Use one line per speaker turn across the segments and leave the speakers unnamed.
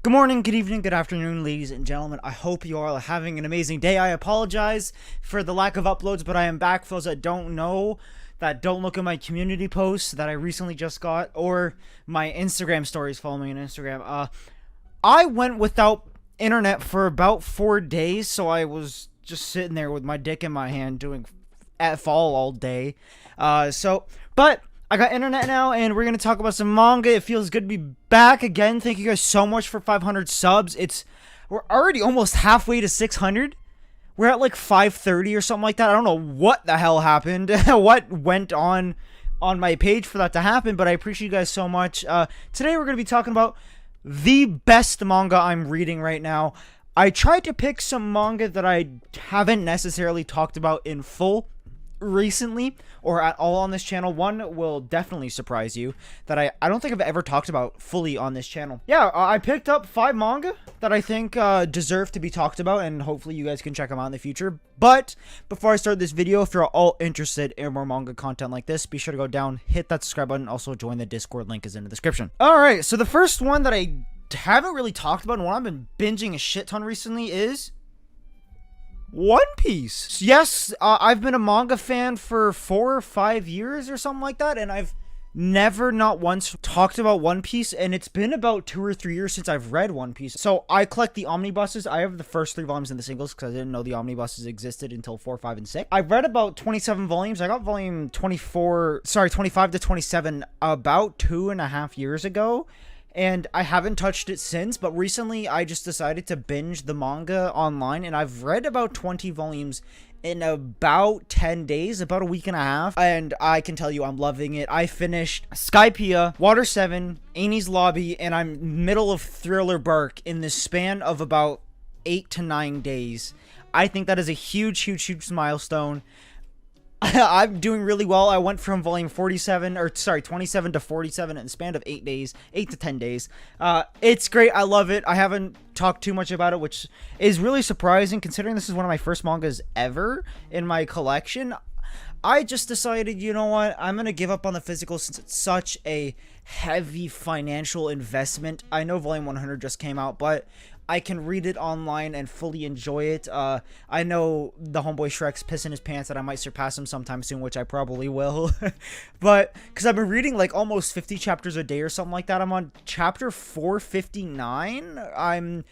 Good morning, good evening, good afternoon, ladies and gentlemen. I hope you all are having an amazing day. I apologize for the lack of uploads, but I am back. For those that don't know, that don't look at my community posts that I recently just got, or my Instagram stories, follow me on Instagram. I went without internet for about 4 days, so I was just sitting there with my dick in my hand doing fall all day. But I got internet now, and we're going to talk about some manga. It feels good to be back again. Thank you guys so much for 500 subs. We're already almost halfway to 600. We're at like 530 or something like that. I don't know what the hell happened, what went on my page for that to happen, but I appreciate you guys so much. Today we're going to be talking about the best manga I'm reading right now. I tried to pick some manga that I haven't necessarily talked about in full recently or at all on this channel. One will definitely surprise you that I don't think I've ever talked about fully on this channel. Yeah, I picked up 5 manga that I think deserve to be talked about, and hopefully you guys can check them out in the future. But before I start this video, if you're all interested in more manga content like this, be sure to go down, hit that subscribe button, also join the Discord, link is in the description. Alright, so the first one that I haven't really talked about and one I've been binging a shit ton recently is One Piece. Yes, I've been a manga fan for 4 or 5 years or something like that, and I've never not once talked about One Piece, and it's been about 2 or 3 years since I've read One Piece. So I collect the omnibuses. I have the first 3 volumes in the singles because I didn't know the omnibuses existed until 4, 5, and 6. I've read about 27 volumes. I got volume 25 to 27 about 2.5 years ago. And I haven't touched it since, but recently I just decided to binge the manga online, and I've read about 20 volumes in about 10 days, about a week and a half, and I can tell you I'm loving it. I finished Skypiea, Water 7, Enies Lobby, and I'm middle of Thriller Bark in the span of about 8 to 9 days. I think that is a huge milestone. I'm doing really well. I went from volume 27 to 47 in the span of 8 days, 8 to 10 days. It's great. I love it. I haven't talked too much about it, which is really surprising considering this is one of my first mangas ever in my collection. I just decided, you know what, I'm going to give up on the physical since it's such a heavy financial investment. I know volume 100 just came out, but I can read it online and fully enjoy it. I know the homeboy Shrek's pissing his pants that I might surpass him sometime soon, which I probably will. But because I've been reading like almost 50 chapters a day or something like that, I'm on chapter 459.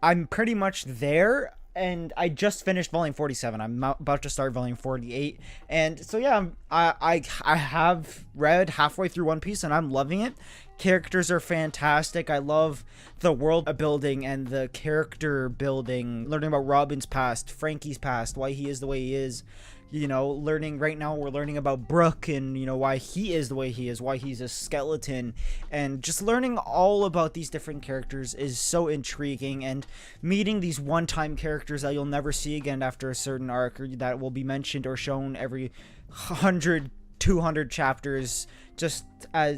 I'm pretty much there. And I just finished volume 47. I'm about to start volume 48. And so yeah, I have read halfway through One Piece and I'm loving it. Characters are fantastic. I love the world building and the character building. Learning about Robin's past, Frankie's past, why he is the way he is. You know, right now we're learning about Brook and, you know, why he is the way he is, why he's a skeleton, and just learning all about these different characters is so intriguing, and meeting these one-time characters that you'll never see again after a certain arc, or that will be mentioned or shown every 100, 200 chapters, just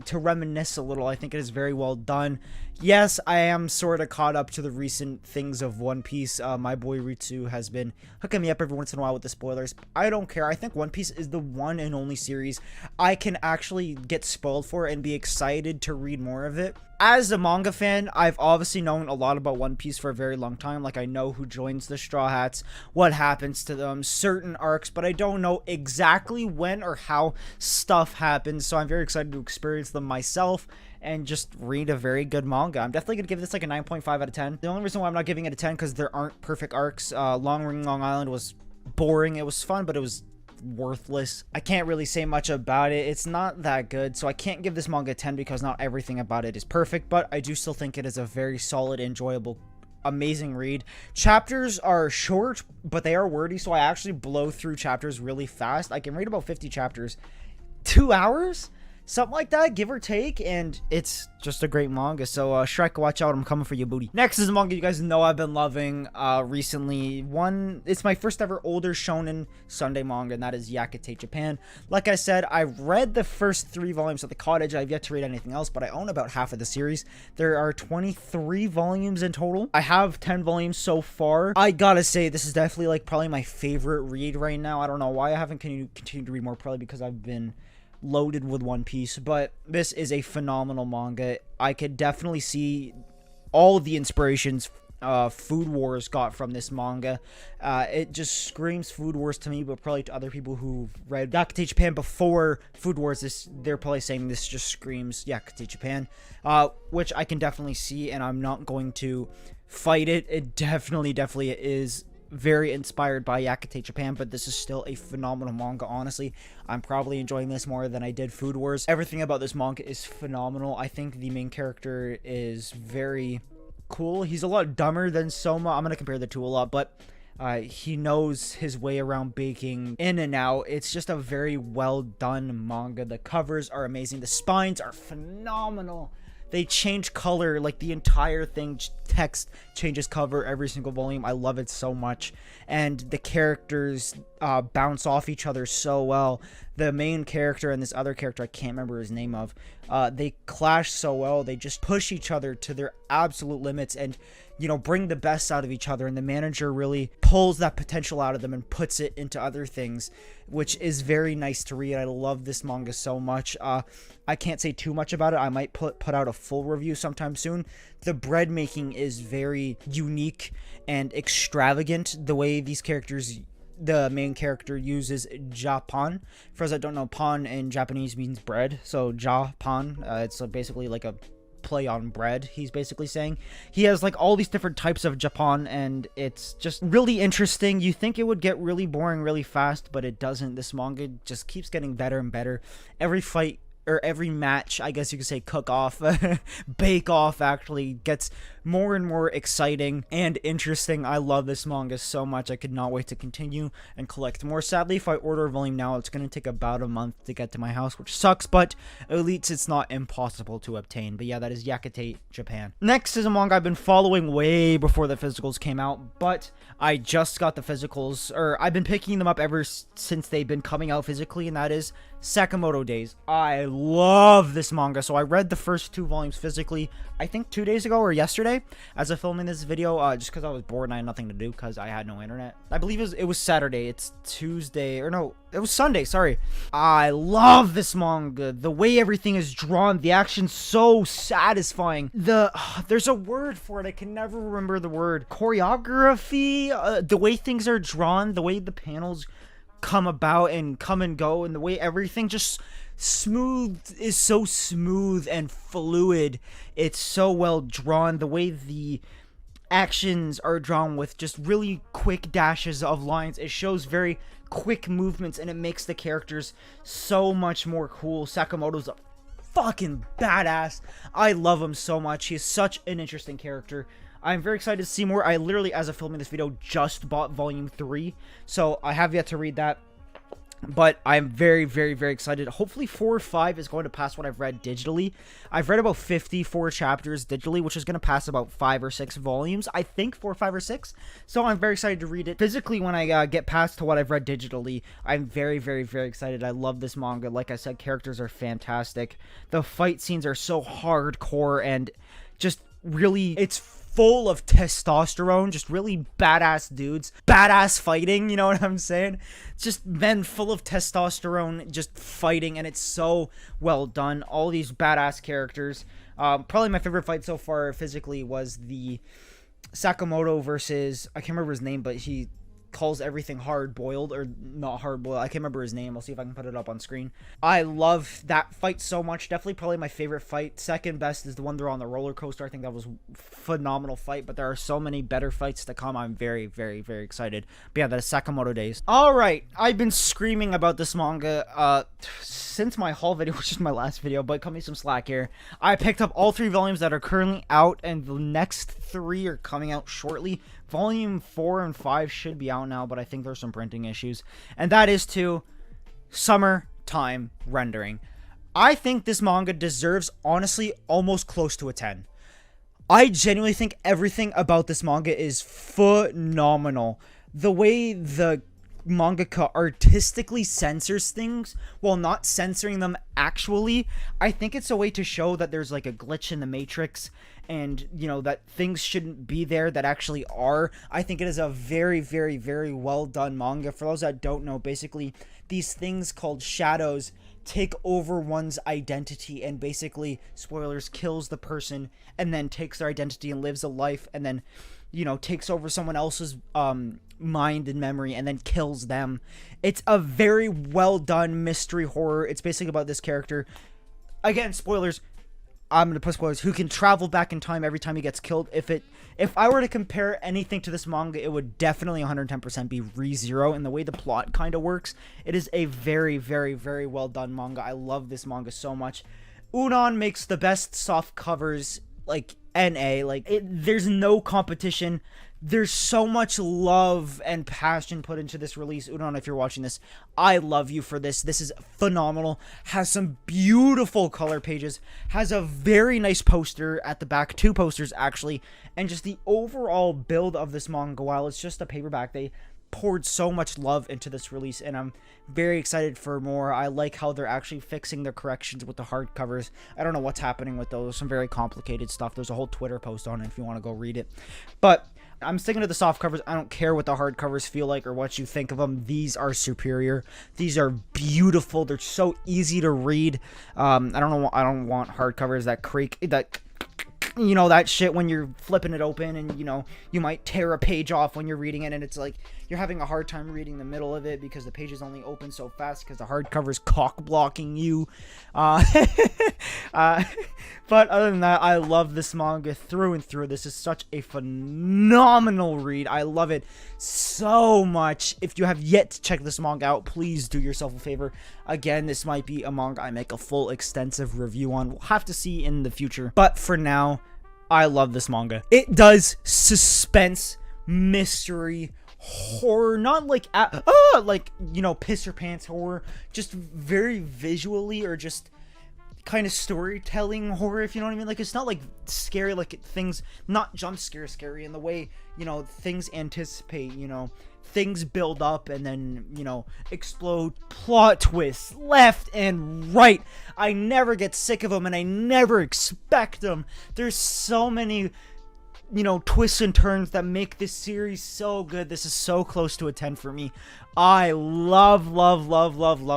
to reminisce a little. I think it is very well done. Yes, I am sort of caught up to the recent things of One Piece. My boy Ritsu has been hooking me up every once in a while with the spoilers. I don't care. I think One Piece is the one and only series I can actually get spoiled for and be excited to read more of it. As a manga fan, I've obviously known a lot about One Piece for a very long time. Like, I know who joins the Straw Hats, what happens to them, certain arcs, but I don't know exactly when or how stuff happens. So I'm very excited to experience them myself and just read a very good manga. I'm definitely going to give this like a 9.5 out of 10. The only reason why I'm not giving it a 10 because there aren't perfect arcs. Long Ring Long Island was boring. It was fun, but it was worthless. I can't really say much about it. It's not that good, so I can't give this manga a 10 because not everything about it is perfect, but I do still think it is a very solid, enjoyable, amazing read. Chapters are short, but they are wordy, so I actually blow through chapters really fast. I can read about 50 chapters. 2 hours? Something like that, give or take, and it's just a great manga. So Shrek, watch out, I'm coming for you, booty. Next is a manga you guys know I've been loving recently. It's my first ever older shonen Sunday manga, and that is Yakitate Japan. Like I said, I've read the first 3 volumes of The Cottage. I've yet to read anything else, but I own about half of the series. There are 23 volumes in total. I have 10 volumes so far. I gotta say, this is definitely like probably my favorite read right now. I don't know why I haven't continued to read more, probably because I've been loaded with One Piece, but this is a phenomenal manga. I could definitely see all the inspirations Food Wars got from this manga. It just screams Food Wars to me, but probably to other people who read Yakitate Japan before Food Wars, they're probably saying this just screams Yakitate Japan, which I can definitely see, and I'm not going to fight it. It definitely is very inspired by Yakitate Japan, but this is still a phenomenal manga. Honestly, I'm probably enjoying this more than I did Food Wars. Everything about this manga is phenomenal. I think the main character is very cool. He's a lot dumber than Soma. I'm gonna compare the two a lot, but he knows his way around baking in and out. It's just a very well done manga. The covers are amazing. The spines are phenomenal. They change color, like the entire thing, text changes cover every single volume. I love it so much. And the characters bounce off each other so well. The main character and this other character, I can't remember his name of, they clash so well. They just push each other to their absolute limits and, you know, bring the best out of each other. And the manager really pulls that potential out of them and puts it into other things, which is very nice to read. I love this manga so much. I can't say too much about it. I might put out a full review sometime soon. The bread making is very unique and extravagant. The way these characters, the main character uses Japan. For those that don't know, pan in Japanese means bread. So Japan, it's basically like a play on bread. He's basically saying he has like all these different types of Japan, and it's just really interesting. You think it would get really boring really fast, but it doesn't. This manga just keeps getting better and better. Every fight, or every match, I guess you could say cook off, bake off, actually gets more and more exciting and interesting. I love this manga so much. I could not wait to continue and collect more. Sadly, if I order a volume now, it's going to take about a month to get to my house, which sucks, but at least it's not impossible to obtain. But yeah, that is Yakitate Japan. Next is a manga I've been following way before the physicals came out, but I just got the physicals, or I've been picking them up ever since they've been coming out physically, and that is Sakamoto Days. I love this manga. So I read the first 2 volumes physically, I think 2 days ago or yesterday, as of filming this video, just because I was bored and I had nothing to do because I had no internet. I believe it was Saturday. It's Tuesday, or no, it was Sunday, sorry. I love this manga. The way everything is drawn, the action's so satisfying. There's a word for it. I can never remember the word. Choreography, the way things are drawn, the way the panels come about and come and go, and the way everything just is so smooth and fluid. It's so well drawn. The way the actions are drawn with just really quick dashes of lines, it shows very quick movements, and it makes the characters so much more cool. Sakamoto's a fucking badass. I love him so much. He's such an interesting character. I'm very excited to see more. I literally, as of filming this video, just bought volume 3, so I have yet to read that. But I'm very, very, very excited. Hopefully 4 or 5 is going to pass what I've read digitally. I've read about 54 chapters digitally, which is going to pass about 5 or 6 volumes. I think 4, 5, or 6. So I'm very excited to read it. Physically, when I get past to what I've read digitally, I'm very, very, very excited. I love this manga. Like I said, characters are fantastic. The fight scenes are so hardcore and just really, it's full of testosterone, just really badass dudes, badass fighting, you know what I'm saying? It's just men full of testosterone just fighting, and it's so well done. All these badass characters. Probably my favorite fight so far physically was the Sakamoto versus, I can't remember his name, but he calls everything hard-boiled, or not hard-boiled. I can't remember his name. I'll see if I can put it up on screen. I love that fight so much. Definitely probably my favorite fight. Second best is the one they're on the roller coaster. I think that was a phenomenal fight, but there are so many better fights to come. I'm very, very, very excited. But yeah, that is Sakamoto Days. Alright, I've been screaming about this manga since my haul video, which is my last video, but cut me some slack here. I picked up all 3 volumes that are currently out, and the next 3 are coming out shortly. Volume 4 and 5 should be out now, but I think there's some printing issues. And that is to Summertime Rendering. I think this manga deserves, honestly, almost close to a 10. I genuinely think everything about this manga is phenomenal. The way the mangaka artistically censors things while not censoring them actually, I think it's a way to show that there's like a glitch in the matrix, and you know that things shouldn't be there that actually are. I think it is a very, very, very well done manga. For those that don't know, basically these things called shadows take over one's identity and basically, spoilers, kills the person and then takes their identity and lives a life and then, you know, takes over someone else's mind and memory and then kills them. It's a very well done mystery horror. It's basically about this character. Again, spoilers. I'm gonna put spoilers. Who can travel back in time every time he gets killed. If I were to compare anything to this manga, it would definitely 110% be ReZero. And the way the plot kind of works, it is a very, very, very well done manga. I love this manga so much. Unon makes the best soft covers, like NA. Like there's no competition. There's so much love and passion put into this release. Unon, if you're watching this, I love you for this. This is phenomenal. Has some beautiful color pages. Has a very nice poster at the back. 2 posters, actually. And just the overall build of this manga, while it's just a paperback, they poured so much love into this release, and I'm very excited for more. I like how they're actually fixing their corrections with the hardcovers. I don't know what's happening with those. Some very complicated stuff. There's a whole Twitter post on it if you want to go read it. But I'm sticking to the soft covers. I don't care what the hard covers feel like or what you think of them. These are superior. These are beautiful. They're so easy to read. I don't want hard covers that creak, that, you know, that shit when you're flipping it open and, you know, you might tear a page off when you're reading it and it's like you're having a hard time reading the middle of it because the pages only open so fast because the hardcover's cock blocking you. But other than that, I love this manga through and through. This is such a phenomenal read. I love it so much. If you have yet to check this manga out, please do yourself a favor. Again, this might be a manga I make a full extensive review on. We'll have to see in the future. But for now, I love this manga. It does suspense, mystery, horror, not like you know, piss your pants horror, just very visually or just kind of storytelling horror, if you know what I mean. Like, it's not like scary, like things, not jump scary in the way, you know, things anticipate, you know, things build up and then, you know, explode, plot twists left and right. I never get sick of them and I never expect them. There's so many, you know, twists and turns that make this series so good. This is so close to a 10 for me. I love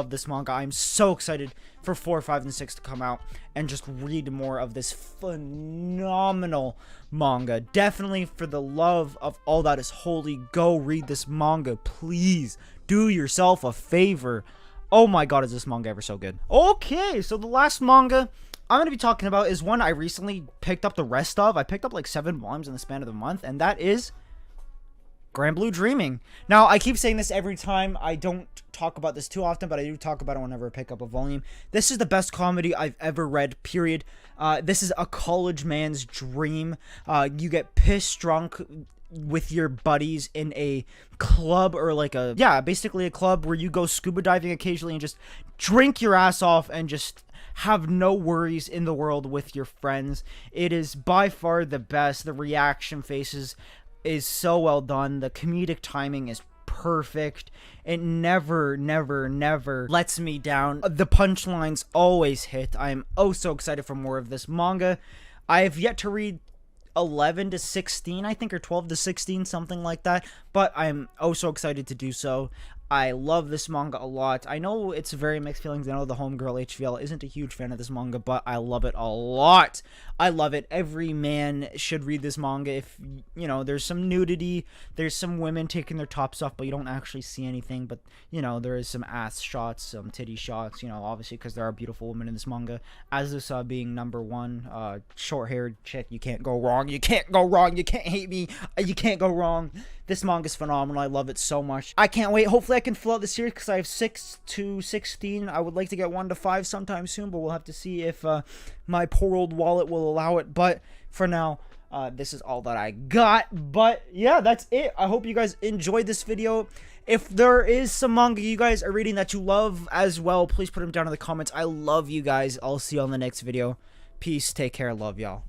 this manga. I'm so excited for 4, 5, and 6 to come out and just read more of this phenomenal manga. Definitely, for the love of all that is holy, go read this manga. Please do yourself a favor. Oh my god, is this manga ever so good. Okay, so the last manga I'm going to be talking about is one I recently picked up the rest of. I picked up like 7 volumes in the span of the month, and that is Grand Blue Dreaming. Now, I keep saying this every time. I don't talk about this too often, but I do talk about it whenever I pick up a volume. This is the best comedy I've ever read, period. This is a college man's dream. You get pissed drunk with your buddies in a club, or like basically a club where you go scuba diving occasionally and just drink your ass off and just have no worries in the world with your friends. It is by far the best. The reaction faces is so well done. The comedic timing is perfect. It never lets me down. The punchlines always hit. I am oh so excited for more of this manga. I have yet to read 11 to 16, I think, or 12 to 16, something like that, but I'm oh so excited to do so. I love this manga a lot. I know it's very mixed feelings. I know the homegirl HVL isn't a huge fan of this manga, but I love it a lot. I love it. Every man should read this manga. If, you know, there's some nudity, there's some women taking their tops off, but you don't actually see anything. But, you know, there is some ass shots, some titty shots, you know, obviously, because there are beautiful women in this manga. Azusa being number 1, short-haired chick. You can't go wrong. You can't go wrong. You can't hate me. You can't go wrong. This manga is phenomenal. I love it so much. I can't wait. Hopefully I can fill out the series because I have 6 to 16. I would like to get 1 to 5 sometime soon, but we'll have to see if my poor old wallet will allow it. But for now, this is all that I got. But yeah, that's it. I hope you guys enjoyed this video. If there is some manga you guys are reading that you love as well, please put them down in the comments. I love you guys. I'll see you on the next video. Peace. Take care. Love y'all.